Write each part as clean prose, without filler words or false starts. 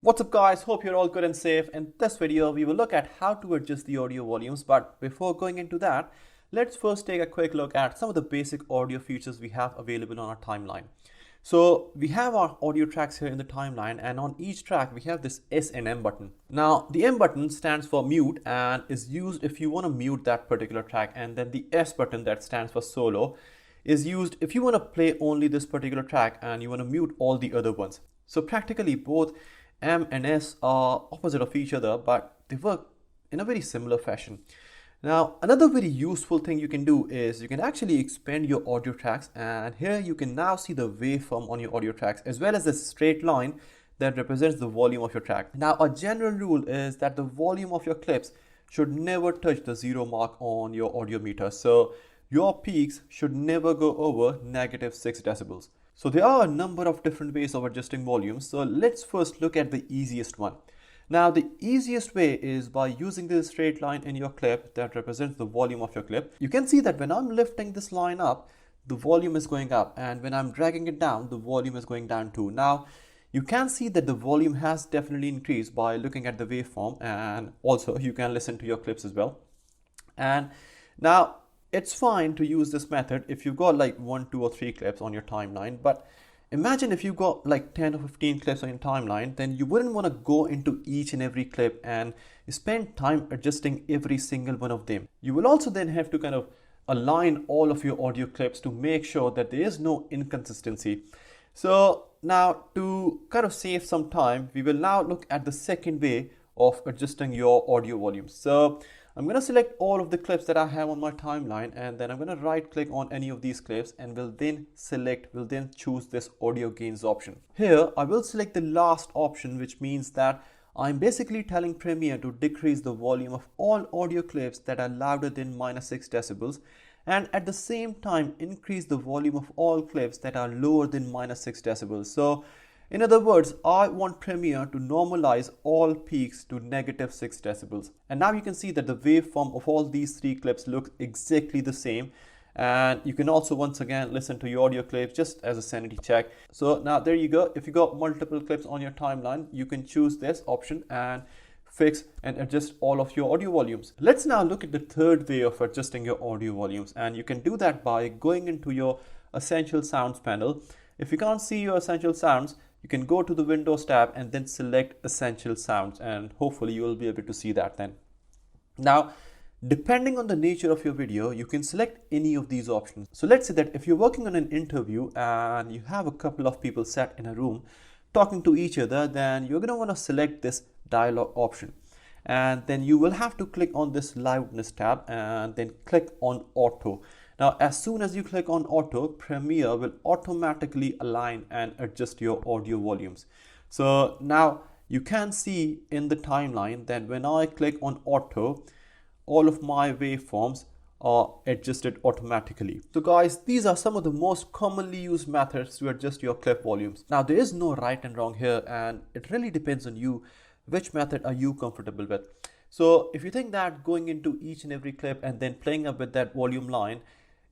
What's up guys, hope you're all good and safe. In this video we will look at how to adjust the audio volumes, but before going into that, let's first take a quick look at some of the basic audio features we have available on our timeline. So we have our audio tracks here in the timeline, and on each track we have this S and M button. Now the M button stands for mute and is used if you want to mute that particular track, and then the S button, that stands for solo, is used if you want to play only this particular track and you want to mute all the other ones. So practically both M and S are opposite of each other, but they work in a very similar fashion. Now, another very useful thing you can do is you can actually expand your audio tracks, and here you can now see the waveform on your audio tracks as well as the straight line that represents the volume of your track. Now, a general rule is that the volume of your clips should never touch the zero mark on your audio meter. So your peaks should never go over -6 decibels. So there are a number of different ways of adjusting volumes. So let's first look at the easiest one. Now the easiest way is by using this straight line in your clip that represents the volume of your clip. You can see that when I'm lifting this line up, the volume is going up, and when I'm dragging it down, the volume is going down too. Now you can see that the volume has definitely increased by looking at the waveform, and also you can listen to your clips as well. And now it's fine to use this method if you've got like 1, 2 or 3 clips on your timeline, but imagine if you've got like 10 or 15 clips on your timeline, then you wouldn't want to go into each and every clip and spend time adjusting every single one of them. You will also then have to kind of align all of your audio clips to make sure that there is no inconsistency. So now, to kind of save some time, we will now look at the second way of adjusting your audio volumes. So I'm going to select all of the clips that I have on my timeline, and then I'm going to right click on any of these clips and will then choose this audio gains option. Here I will select the last option, which means that I'm basically telling Premiere to decrease the volume of all audio clips that are louder than -6 decibels, and at the same time increase the volume of all clips that are lower than -6 decibels. So in other words, I want Premiere to normalize all peaks to -6 decibels. And now you can see that the waveform of all these 3 clips looks exactly the same. And you can also once again listen to your audio clips just as a sanity check. So now there you go. If you got multiple clips on your timeline, you can choose this option and fix and adjust all of your audio volumes. Let's now look at the third way of adjusting your audio volumes. And you can do that by going into your Essential Sounds panel. If you can't see your Essential Sounds, you can go to the Windows tab and then select Essential Sounds, and hopefully you will be able to see that then. Now, depending on the nature of your video, you can select any of these options. So let's say that if you're working on an interview and you have a couple of people sat in a room talking to each other, then you're going to want to select this dialogue option. And then you will have to click on this loudness tab and then click on auto. Now, as soon as you click on auto, Premiere will automatically align and adjust your audio volumes. So now you can see in the timeline that when I click on auto, all of my waveforms are adjusted automatically. So guys, these are some of the most commonly used methods to adjust your clip volumes. Now, there is no right and wrong here, and it really depends on you. Which method are you comfortable with? So if you think that going into each and every clip and then playing up with that volume line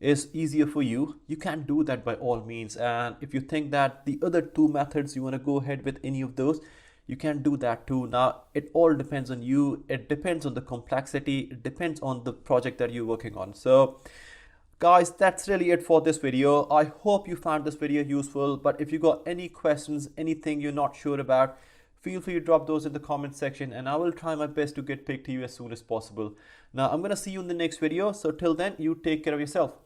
is easier for you, you can do that by all means. And if you think that the other 2 methods, you want to go ahead with any of those, you can do that too. Now it all depends on you. It depends on the complexity. It depends on the project that you're working on. So guys, that's really it for this video. I hope you found this video useful, but if you got any questions, anything you're not sure about, feel free to drop those in the comment section, and I will try my best to get back to you as soon as possible. Now I'm going to see you in the next video. So till then, you take care of yourself.